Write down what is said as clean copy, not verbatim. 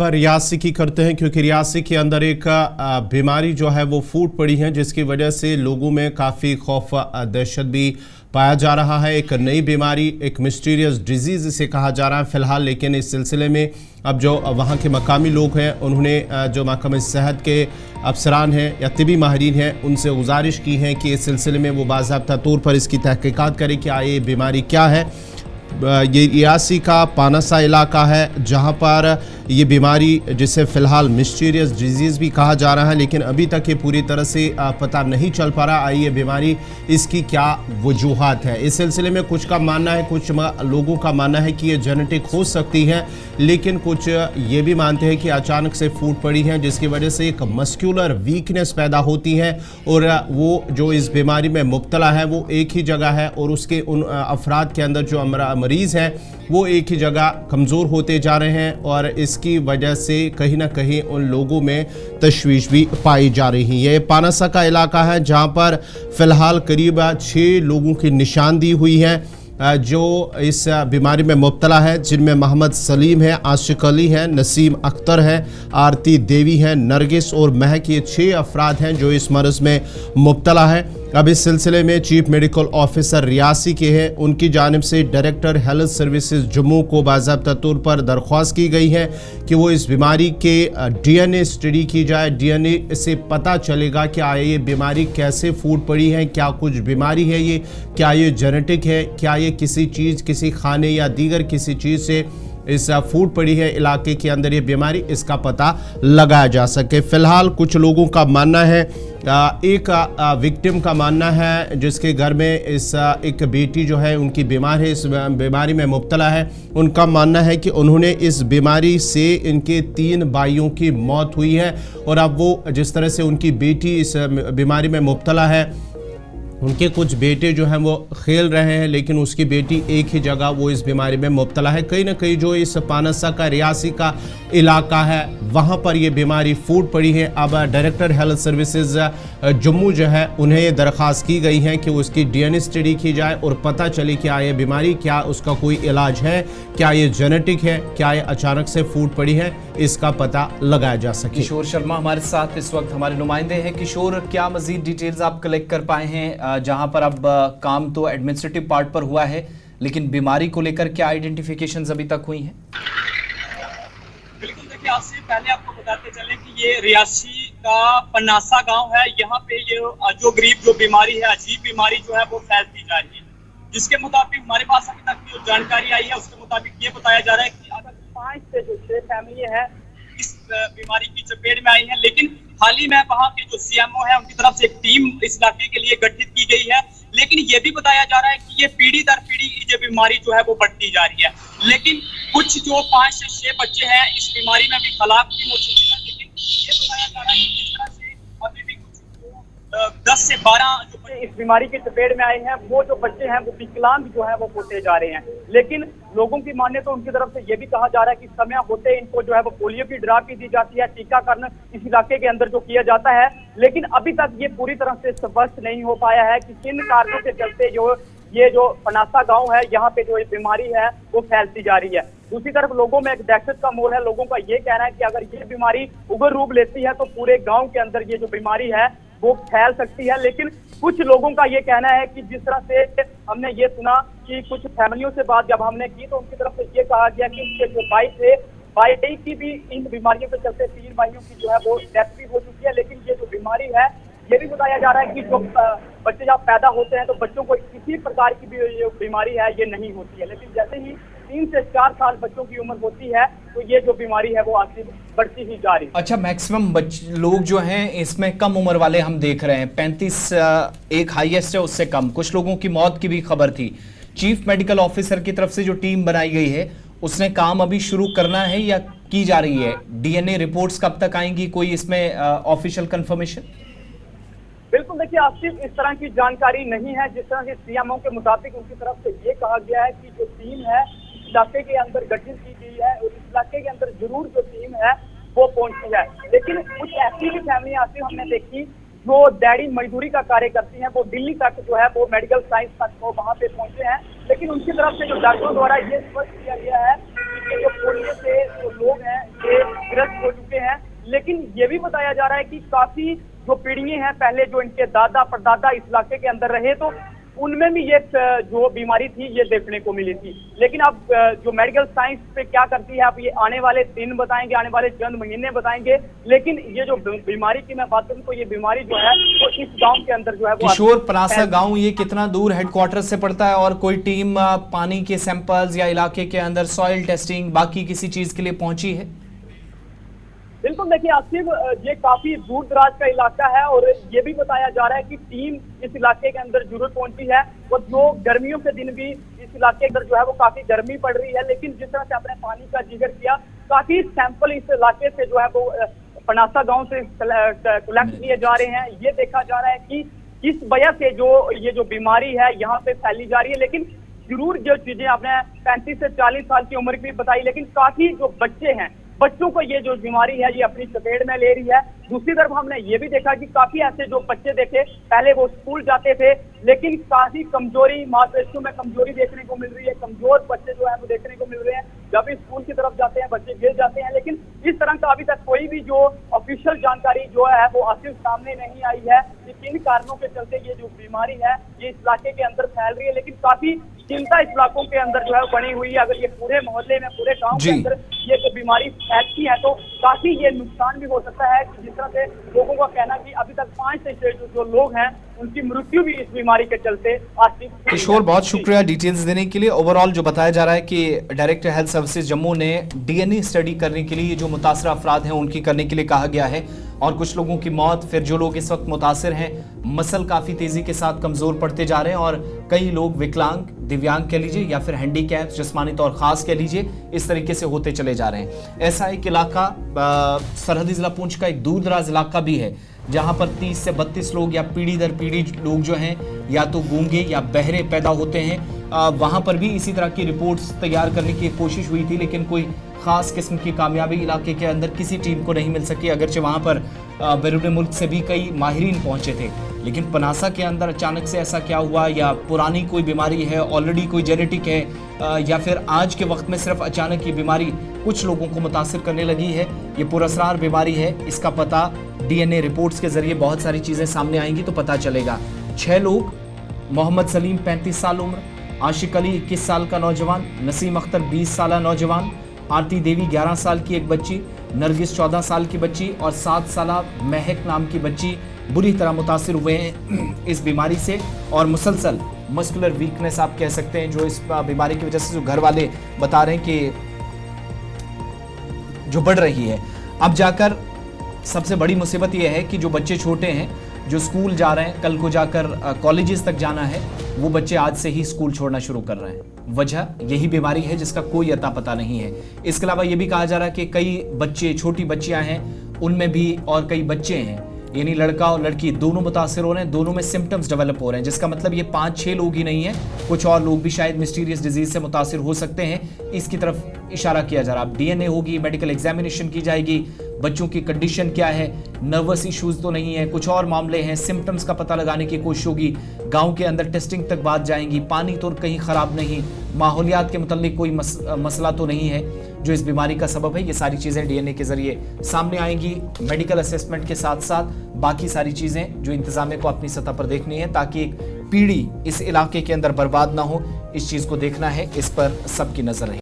रियासी की करते हैं क्योंकि रियासी के अंदर एक बीमारी जो है वो फूट पड़ी है, जिसकी वजह से लोगों में काफ़ी खौफ दहशत भी पाया जा रहा है। एक नई बीमारी, एक मिस्टीरियस डिजीज़ इसे कहा जा रहा है फ़िलहाल। लेकिन इस सिलसिले में अब जो वहाँ के मकामी लोग हैं, उन्होंने जो महकमे सेहत के अफसरान हैं या तिबी माहिरीन हैं, उनसे गुजारिश की है कि इस सिलसिले में वो बाज़ाब्ता तौर पर इसकी तहकीकात करें कि ये बीमारी क्या है। ये रियासी का पानासा इलाका है जहां पर ये बीमारी, जिसे फ़िलहाल मिस्टीरियस डिजीज़ भी कहा जा रहा है, लेकिन अभी तक ये पूरी तरह से पता नहीं चल पा रहा ये बीमारी, इसकी क्या वजूहात है। इस सिलसिले में कुछ का मानना है, कुछ लोगों का मानना है कि ये जेनेटिक हो सकती है, लेकिन कुछ ये भी मानते हैं कि अचानक से फूट पड़ी है, जिसकी वजह से एक मस्कुलर वीकनेस पैदा होती है और वो जो इस बीमारी में मुब्तला है वो एक ही जगह है और उसके उन अफराद के अंदर जो मरीज़ हैं वो एक ही जगह कमज़ोर होते जा रहे हैं और इसकी वजह से कहीं ना कहीं उन लोगों में तशवीश भी पाई जा रही है। ये पानासा का इलाका है जहां पर फ़िलहाल करीब 6 लोगों की निशानदेही हुई है जो इस बीमारी में मुब्तला है, जिनमें मोहम्मद सलीम है, आशिक अली है, नसीम अख्तर है, आरती देवी है, नरगिस और महक। ये 6 अफराद हैं जो इस मरज़ में मुब्तला है। अब इस सिलसिले में चीफ मेडिकल ऑफिसर रियासी के हैं, उनकी जानिब से डायरेक्टर हेल्थ सर्विसेज जम्मू को बाज़ाब्ता तौर पर दरख्वास्त की गई है कि वो इस बीमारी के DNA स्टडी की जाए। DNA से पता चलेगा कि ये बीमारी कैसे फूट पड़ी है, क्या कुछ बीमारी है ये, क्या ये जेनेटिक है, क्या ये किसी चीज़, किसी खाने या दीगर किसी चीज़ से इस फूट पड़ी है इलाके के अंदर ये बीमारी, इसका पता लगाया जा सके। फ़िलहाल कुछ लोगों का मानना है, एक विक्टिम का मानना है जिसके घर में इस एक बेटी जो है उनकी बीमार है, इस बीमारी में मुब्तला है। उनका मानना है कि उन्होंने इस बीमारी से इनके 3 भाइयों की मौत हुई है और अब वो जिस तरह से उनकी बेटी इस बीमारी में मुब्तला है, उनके कुछ बेटे जो हैं वो खेल रहे हैं, लेकिन उसकी बेटी एक ही जगह वो इस बीमारी में मुब्तला है। कहीं ना कहीं जो इस पानासा का रियासी का इलाका है वहाँ पर ये बीमारी फूट पड़ी है। अब डायरेक्टर हेल्थ सर्विसेज जम्मू जो है उन्हें ये दरख्वास्त की गई है कि उसकी DNA स्टडी की जाए और पता चले कि ये बीमारी, क्या उसका कोई इलाज है, क्या ये जेनेटिक है, क्या ये अचानक से फूट पड़ी है, इसका पता लगाया जा सके। किशोर शर्मा हमारे साथ इस वक्त हमारे नुमाइंदे हैं। किशोर, क्या मजीद डिटेल्स आप कलेक्ट कर पाए हैं, जहां पर अब काम तो एडमिनिस्ट्रेटिव पार्ट पर हुआ है, लेकिन बीमारी को लेकर क्या आइडेंटिफिकेशंस अभी तक हुई हैं? बिल्कुल, देखिए आपसे पहले आपको बताते चले कि ये रियासी का पनासा गांव है। यहाँ पे ये जो गरीब जो बीमारी है, अजीब बीमारी जो है वो फैलती जा रही है, जिसके मुताबिक हमारे पास अभी तक जो जानकारी आई है उसके मुताबिक ये बताया जा रहा है कि अगर 5 से 6 फैमिली है इस बीमारी की चपेट में आई है। लेकिन हाल ही में वहाँ के जो CMO है उनकी तरफ से एक टीम इस इलाके के लिए गठित की गई है, लेकिन ये भी बताया जा रहा है कि ये पीढ़ी दर पीढ़ी ये बीमारी जो है वो बढ़ती जा रही है। लेकिन कुछ जो 5 से 6 बच्चे हैं इस बीमारी में भी हलाक भी हो चुके हैं, लेकिन ये बताया जा रहा है कि जिस तरह से अभी भी कुछ 10 से 12 जो बच्चे इस बीमारी की चपेट में आए हैं, वो जो बच्चे हैं वो विकलांग जो है वो होते जा रहे हैं। लेकिन लोगों की माने तो उनकी तरफ से ये भी कहा जा रहा है कि समय होते इनको जो है वो पोलियो की ड्रॉप भी दी जाती है, टीकाकरण इस इलाके के अंदर जो किया जाता है, लेकिन अभी तक ये पूरी तरह से स्पष्ट नहीं हो पाया है कि किन कारणों के चलते ये जो पनासा गांव है यहाँ पे जो ये बीमारी है वो फैलती जा रही है। दूसरी तरफ लोगों में एक दहशत का माहौल है। लोगों का ये कहना है कि अगर ये बीमारी उग्र रूप लेती है तो पूरे गाँव के अंदर ये जो बीमारी है वो फैल सकती है। लेकिन कुछ लोगों का ये कहना है कि जिस तरह से हमने ये सुना कि कुछ फैमिलियों से बात जब हमने की तो उनकी तरफ से ये कहा गया कि उनके जो भाई थे, भाई की भी इन बीमारियों के चलते 3 भाइयों की जो है वो डेथ भी हो चुकी है। लेकिन ये जो बीमारी है ये भी बताया जा रहा है कि जो बच्चे जब पैदा होते हैं तो बच्चों को किसी प्रकार की भी ये बीमारी है ये नहीं होती है, लेकिन जैसे ही 3 से 4 साल बच्चों की उम्र होती है तो ये जो बीमारी है वो आगे बढ़ती ही जा रही है। अच्छा, मैक्सिमम लोग जो हैं इसमें कम उम्र वाले हम देख रहे हैं, 35 एक हाईएस्ट है, उससे कम। कुछ लोगों की मौत की भी खबर थी। चीफ मेडिकल ऑफिसर की तरफ से जो टीम बनाई गई है उसने काम अभी शुरू करना है या की जा रही है? DNA रिपोर्ट्स कब तक आएंगी, कोई इसमें ऑफिशियल कंफर्मेशन? बिल्कुल, देखिए आसिफ, इस तरह की जानकारी नहीं है। जिस तरह से CMO के मुताबिक उनकी तरफ से ये कहा गया है कि जो टीम है इस इलाके के अंदर गठित की गई है और इस इलाके के अंदर जरूर जो टीम है वो पहुंची है। लेकिन कुछ ऐसी भी फैमिली आसिफ हमने देखी जो डैडी मजदूरी का कार्य करती हैं, वो दिल्ली तक जो है वो मेडिकल साइंस तक वो वहाँ पे पहुंचे हैं, लेकिन उनकी तरफ से जो डॉक्टरों द्वारा ये स्पष्ट किया गया है कि के जो पोलियो से जो लोग हैं ये ग्रस्त हो चुके हैं। लेकिन ये भी बताया जा रहा है कि काफी जो पीढ़ियां हैं, पहले जो इनके दादा परदादा इस इलाके के अंदर रहे तो उनमें भी ये जो बीमारी थी ये देखने को मिली थी। लेकिन अब जो मेडिकल साइंस पे क्या करती है, अब ये आने वाले दिन बताएंगे, आने वाले चंद महीने बताएंगे। लेकिन ये जो बीमारी की मैं बात करूं तो ये बीमारी जो है वो इस गांव के अंदर जो है वो किशोर, पनासा गांव ये कितना दूर हेडक्वार्टर से पड़ता है और कोई टीम पानी के सैंपल्स या इलाके के अंदर सॉइल टेस्टिंग बाकी किसी चीज के लिए पहुंची है? बिल्कुल, देखिए आसिफ, ये काफी दूर दराज का इलाका है और ये भी बताया जा रहा है कि टीम इस इलाके के अंदर जरूर पहुंची है। और जो गर्मियों के दिन भी इस इलाके के अंदर जो है वो काफी गर्मी पड़ रही है, लेकिन जिस तरह से आपने पानी का जिक्र किया, काफी सैंपल इस इलाके से जो है वो पनासा गांव से कलेक्ट किए जा रहे हैं। ये देखा जा रहा है कि किस वजह से ये जो बीमारी है यहाँ पे फैली जा रही है। लेकिन जरूर जो चीजें आपने 35 से 40 साल की उम्र की बताई, लेकिन काफी जो बच्चे हैं, बच्चों को ये जो बीमारी है ये अपनी चपेट में ले रही है। दूसरी तरफ हमने ये भी देखा कि काफी ऐसे जो बच्चे देखे, पहले वो स्कूल जाते थे लेकिन काफी कमजोरी, मांसपेशियों में कमजोरी देखने को मिल रही है। कमजोर बच्चे जो है वो देखने को मिल रहे हैं। जब भी स्कूल की तरफ जाते हैं बच्चे गिर जाते हैं। लेकिन इस तरह का अभी तक कोई भी जो ऑफिशियल जानकारी जो है वो आसिफ सामने नहीं आई है कि किन कारणों के चलते ये जो बीमारी है ये इस इलाके के अंदर फैल रही है। लेकिन काफी चिंता इस इलाकों के अंदर जो है बनी हुई है। अगर ये पूरे मोहल्ले में, पूरे गांव के अंदर ये जो बीमारी फैलती है तो काफी ये नुकसान भी हो सकता है। कि जिस तरह से लोगों का कहना कि अभी तक 5 से 6 जो लोग हैं उनकी मृत्यु भी इस बीमारी के चलते आसिफ। किशोर, बहुत शुक्रिया डिटेल्स देने के लिए। ओवरऑल जो बताया जा रहा है कि डायरेक्टर हेल्थ सर्विसेज जम्मू ने डीएनए स्टडी करने के लिए जो मुतासर अफराद हैं उनकी करने के लिए कहा गया है और कुछ लोगों की मौत, फिर जो लोग इस वक्त मुतासर हैं, मसल काफ़ी तेज़ी के साथ कमज़ोर पड़ते जा रहे हैं और कई लोग विकलांग, दिव्यांग कह लीजिए या फिर हैंडीकैप, जिस्मानी तौर ख़ास कह लीजिए, इस तरीके से होते चले जा रहे हैं। ऐसा एक इलाका सरहदी ज़िला पुंछ का एक दूर दराज इलाका भी है जहां पर 30 से 32 लोग या पीढ़ी दर पीढ़ी लोग जो हैं या तो गूंगे या बहरे पैदा होते हैं। वहां पर भी इसी तरह की रिपोर्ट्स तैयार करने की कोशिश हुई थी लेकिन कोई ख़ास किस्म की कामयाबी इलाके के अंदर किसी टीम को नहीं मिल सकी। अगरचे वहाँ पर बैरून मुल्क से भी कई माहिरीन पहुँचे थे, लेकिन पनासा के अंदर अचानक से ऐसा क्या हुआ, या पुरानी कोई बीमारी है, ऑलरेडी कोई जेनेटिक है, या फिर आज के वक्त में सिर्फ अचानक ये बीमारी कुछ लोगों को मुतासिर करने लगी है, ये पुरअसरार बीमारी है, इसका पता डीएनए रिपोर्ट्स के जरिए बहुत सारी चीज़ें सामने आएंगी तो पता चलेगा। 6 लोग, मोहम्मद सलीम 35 साल उम्र, आशिक अली 21 साल का नौजवान, नसीम अख्तर 20 साल नौजवान, आरती देवी 11 साल की एक बच्ची, नरगिस 14 साल की बच्ची और 7 साल महक नाम की बच्ची बुरी तरह मुतासिर हुए हैं इस बीमारी से। और मुसलसल मस्कुलर वीकनेस आप कह सकते हैं जो इस बीमारी की वजह से जो घर वाले बता रहे हैं कि जो बढ़ रही है। अब जाकर सबसे बड़ी मुसीबत यह है कि जो बच्चे छोटे हैं, जो स्कूल जा रहे हैं, कल को जाकर कॉलेजेस तक जाना है, वो बच्चे आज से ही स्कूल छोड़ना शुरू कर रहे हैं। वजह यही बीमारी है जिसका कोई अता पता नहीं है। इसके अलावा ये भी कहा जा रहा है कि कई बच्चे, छोटी बच्चियां हैं, उनमें भी और कई बच्चे हैं, यानी लड़का और लड़की दोनों मुतासिर हो रहे हैं, दोनों में सिम्टम्स डेवलप हो रहे हैं, जिसका मतलब ये 5-6 लोग ही नहीं है, कुछ और लोग भी शायद मिस्टीरियस डिजीज से मुतासिर हो सकते हैं। इसकी तरफ इशारा किया जा रहा है। डीएनए होगी, मेडिकल एग्जामिनेशन की जाएगी, बच्चों की कंडीशन क्या है, नर्वस इश्यूज तो नहीं है, कुछ और मामले हैं, सिम्टम्स का पता लगाने की कोशिश होगी, गांव के अंदर टेस्टिंग तक बात जाएंगी, पानी तो कहीं ख़राब नहीं, माहौलियात के मुतल्लिक कोई मसला तो नहीं है जो इस बीमारी का सबब है। ये सारी चीज़ें डीएनए के ज़रिए सामने आएंगी, मेडिकल असेसमेंट के साथ साथ बाकी सारी चीज़ें जो इंतज़ामिया को अपनी सतह पर देखनी है ताकि एक पीढ़ी इस इलाके के अंदर बर्बाद ना हो। इस चीज़ को देखना है, इस पर सबकी नज़र रहे।